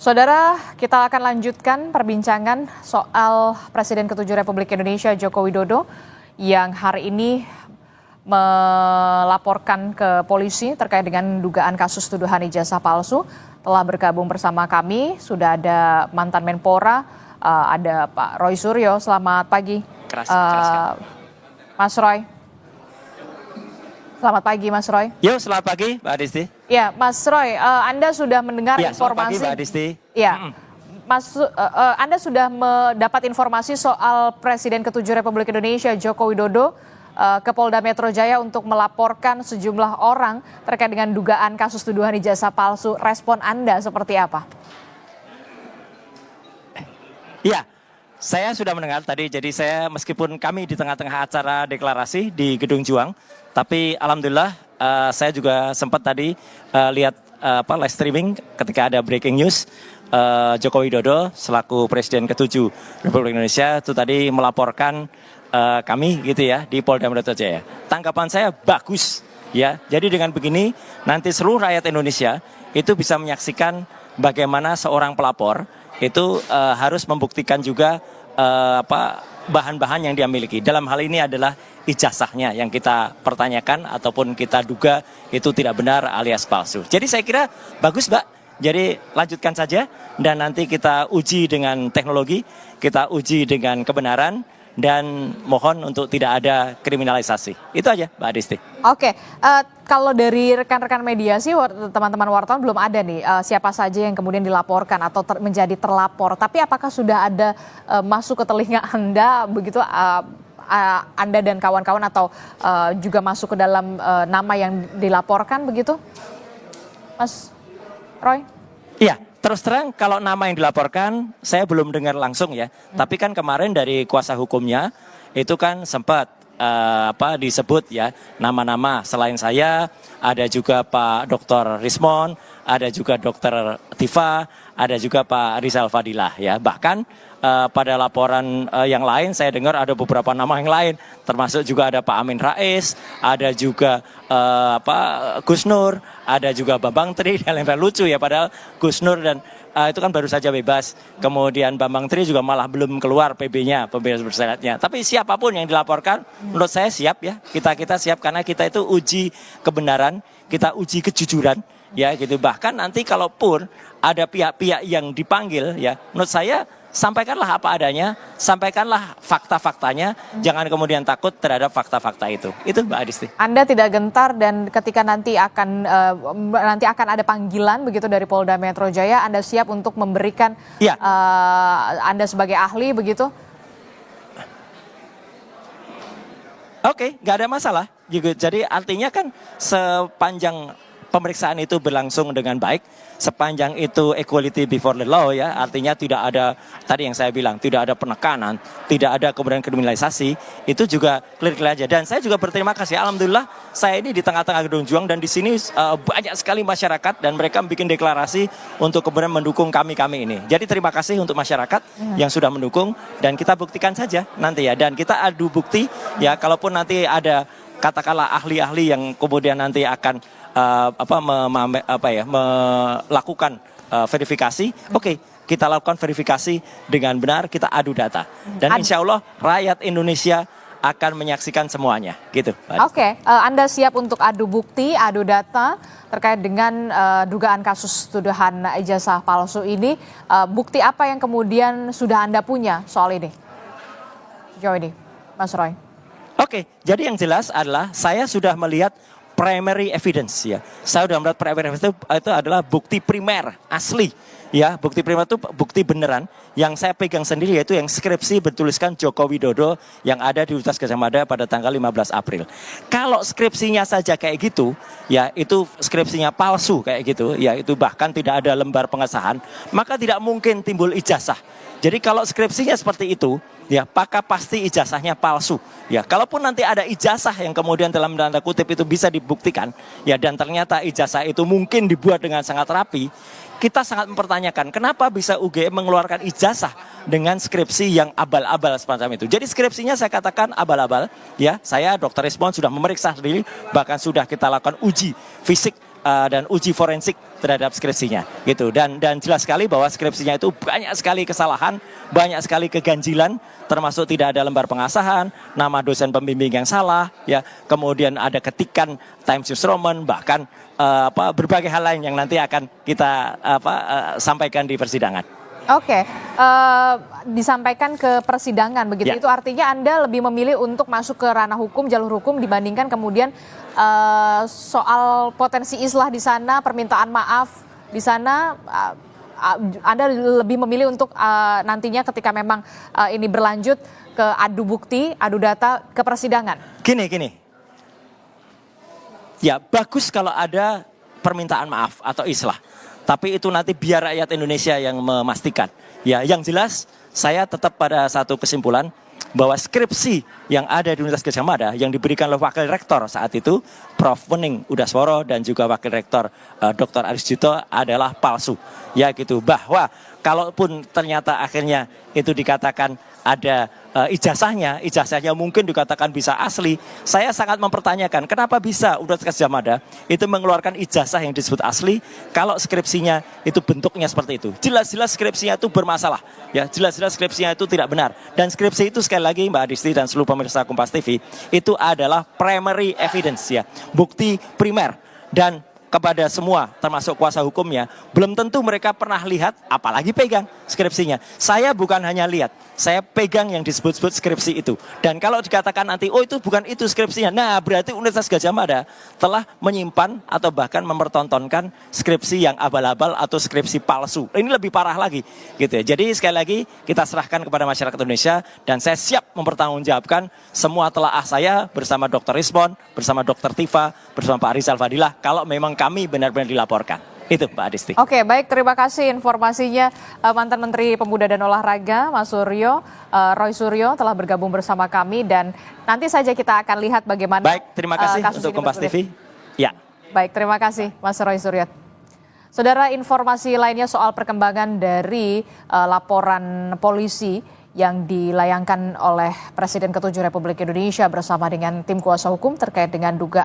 Saudara, kita akan lanjutkan perbincangan soal Presiden ke-7 Republik Indonesia Joko Widodo yang hari ini melaporkan ke polisi terkait dengan dugaan kasus tuduhan ijazah palsu. Telah bergabung bersama kami, sudah ada mantan Menpora, ada Pak Roy Suryo. Selamat pagi, Mas Roy. Selamat pagi, Mas Roy. Yo, selamat pagi, Mbak Adisti. Ya, Mas Roy, Anda sudah mendengar informasi. Selamat pagi, Mbak Adisti. Ya, Anda sudah mendapat informasi soal Presiden ke-7 Republik Indonesia Joko Widodo ke Polda Metro Jaya untuk melaporkan sejumlah orang terkait dengan dugaan kasus tuduhan ijazah palsu. Respon Anda seperti apa? Iya, saya sudah mendengar tadi. Jadi saya meskipun kami di tengah-tengah acara deklarasi di Gedung Juang, tapi alhamdulillah saya juga sempat tadi lihat live streaming ketika ada breaking news Joko Widodo selaku Presiden ke-7 Republik Indonesia itu tadi melaporkan kami gitu ya di Polda Metro Jaya. Tanggapan saya bagus ya. Jadi dengan begini nanti seluruh rakyat Indonesia itu bisa menyaksikan bagaimana seorang pelapor itu harus membuktikan juga bahan-bahan yang dia miliki. Dalam hal ini adalah ijazahnya yang kita pertanyakan ataupun kita duga itu tidak benar alias palsu. Jadi saya kira bagus, Mbak. Jadi lanjutkan saja dan nanti kita uji dengan teknologi, kita uji dengan kebenaran dan mohon untuk tidak ada kriminalisasi. Itu aja, Mbak Adisti. Oke, kalau dari rekan-rekan media sih teman-teman wartawan belum ada nih siapa saja yang kemudian dilaporkan atau menjadi terlapor. Tapi apakah sudah ada masuk ke telinga Anda begitu Anda dan kawan-kawan atau juga masuk ke dalam nama yang dilaporkan begitu, Mas Roy? Iya. Terus terang kalau nama yang dilaporkan saya belum dengar langsung ya. Tapi kan kemarin dari kuasa hukumnya itu kan sempat disebut ya nama-nama selain saya, ada juga Pak Dr. Rismon, ada juga Dr. Tifa, ada juga Pak Rizal Fadilah ya. Bahkan pada laporan yang lain saya dengar ada beberapa nama yang lain, termasuk juga ada Pak Amin Rais, ada juga Gus Nur, ada juga Bambang Tri, dan lain-lain. Lucu ya, padahal Gus Nur dan itu kan baru saja bebas. Kemudian Bambang Tri juga malah belum keluar PB-nya, pembebasan bersyaratnya. Tapi siapapun yang dilaporkan, menurut saya siap ya. Kita siap karena kita itu uji kebenaran, kita uji kejujuran ya gitu. Bahkan nanti kalaupun ada pihak-pihak yang dipanggil ya, menurut saya sampaikanlah apa adanya, sampaikanlah fakta-faktanya, jangan kemudian takut terhadap fakta-fakta itu. Itu Mbak Adisti. Anda tidak gentar dan ketika nanti akan ada panggilan begitu dari Polda Metro Jaya, Anda siap untuk memberikan Anda sebagai ahli begitu? Oke, nggak ada masalah. Jadi artinya kan sepanjang pemeriksaan itu berlangsung dengan baik, sepanjang itu equality before the law ya, artinya tidak ada tadi yang saya bilang, tidak ada penekanan, tidak ada kemudian kriminalisasi, itu juga clear aja. Dan saya juga berterima kasih, alhamdulillah saya ini di tengah-tengah Gedung Juang dan di sini banyak sekali masyarakat dan mereka bikin deklarasi untuk kemudian mendukung kami ini. Jadi terima kasih untuk masyarakat yang sudah mendukung dan kita buktikan saja nanti ya, dan kita adu bukti ya, kalaupun nanti ada katakanlah ahli-ahli yang kemudian nanti akan melakukan verifikasi, oke, kita lakukan verifikasi dengan benar, kita adu data. Dan insya Allah rakyat Indonesia akan menyaksikan semuanya, gitu. Oke, Anda siap untuk adu bukti, adu data terkait dengan dugaan kasus tuduhan ijazah palsu ini. Bukti apa yang kemudian sudah Anda punya soal ini? Sejauh ini, Mas Roy. Oke, jadi yang jelas adalah saya sudah melihat primary evidence ya. Saya sudah melihat primary evidence itu adalah bukti primer asli ya. Bukti primer itu bukti beneran yang saya pegang sendiri, yaitu yang skripsi bertuliskan Joko Widodo yang ada di Universitas Gadjah Mada pada tanggal 15 April. Kalau skripsinya saja kayak gitu ya, itu skripsinya palsu kayak gitu ya, itu bahkan tidak ada lembar pengesahan, maka tidak mungkin timbul ijazah. Jadi kalau skripsinya seperti itu ya, maka pasti ijazahnya palsu ya. Kalaupun nanti ada ijazah yang kemudian dalam tanda kutip itu bisa dibuktikan ya, dan ternyata ijazah itu mungkin dibuat dengan sangat rapi, kita sangat mempertanyakan kenapa bisa UGM mengeluarkan ijazah dengan skripsi yang abal-abal semacam itu. Jadi skripsinya saya katakan abal-abal ya. Saya Dr. Rismon sudah memeriksa sendiri, bahkan sudah kita lakukan uji fisik dan uji forensik terhadap skripsinya gitu. Dan jelas sekali bahwa skripsinya itu banyak sekali kesalahan, banyak sekali keganjilan, termasuk tidak ada lembar pengasahan, nama dosen pembimbing yang salah, ya, kemudian ada ketikan Times New Roman, bahkan berbagai hal lain yang nanti akan kita sampaikan di persidangan. Oke, disampaikan ke persidangan begitu. Ya. Itu artinya Anda lebih memilih untuk masuk ke ranah hukum, jalur hukum dibandingkan kemudian soal potensi islah di sana, permintaan maaf di sana. Anda lebih memilih untuk nantinya ketika memang ini berlanjut ke adu bukti, adu data ke persidangan. Gini. Ya, bagus kalau ada permintaan maaf atau islah. Tapi itu nanti biar rakyat Indonesia yang memastikan. Ya, yang jelas saya tetap pada satu kesimpulan bahwa skripsi yang ada di Universitas Gadjah Mada yang diberikan oleh Wakil Rektor saat itu, Prof. Wening Udasworo dan juga Wakil Rektor Dr. Aris Juto adalah palsu. Ya gitu, bahwa kalaupun ternyata akhirnya itu dikatakan ada ijazahnya mungkin dikatakan bisa asli. Saya sangat mempertanyakan kenapa bisa Universitas Gadjah Mada itu mengeluarkan ijazah yang disebut asli kalau skripsinya itu bentuknya seperti itu. Jelas-jelas skripsinya itu bermasalah. Ya, jelas-jelas skripsinya itu tidak benar. Dan skripsi itu sekali lagi Mbak Adisti dan seluruh pemirsa Kompas TV itu adalah primary evidence, ya, bukti primer. Dan kepada semua termasuk kuasa hukumnya, belum tentu mereka pernah lihat apalagi pegang skripsinya. Saya bukan hanya lihat, saya pegang yang disebut-sebut skripsi itu. Dan kalau dikatakan nanti, oh itu bukan itu skripsinya, nah berarti Universitas Gadjah Mada telah menyimpan atau bahkan mempertontonkan skripsi yang abal-abal atau skripsi palsu. Ini lebih parah lagi gitu ya. Jadi sekali lagi kita serahkan kepada masyarakat Indonesia dan saya siap mempertanggungjawabkan semua telaah saya bersama Dr. Rizmon, bersama Dr. Tifa, bersama Pak Rizal Fadilah kalau memang kami benar-benar dilaporkan. Itu Mbak Adisti. Oke, baik, terima kasih informasinya mantan Menteri Pemuda dan Olahraga Mas Suryo, Roy Suryo telah bergabung bersama kami dan nanti saja kita akan lihat bagaimana. Baik, terima kasih untuk Kompas TV. Ya. Baik, terima kasih Mas Roy Suryo. Saudara, informasi lainnya soal perkembangan dari laporan polisi yang dilayangkan oleh Presiden ke-7 Republik Indonesia bersama dengan tim kuasa hukum terkait dengan dugaan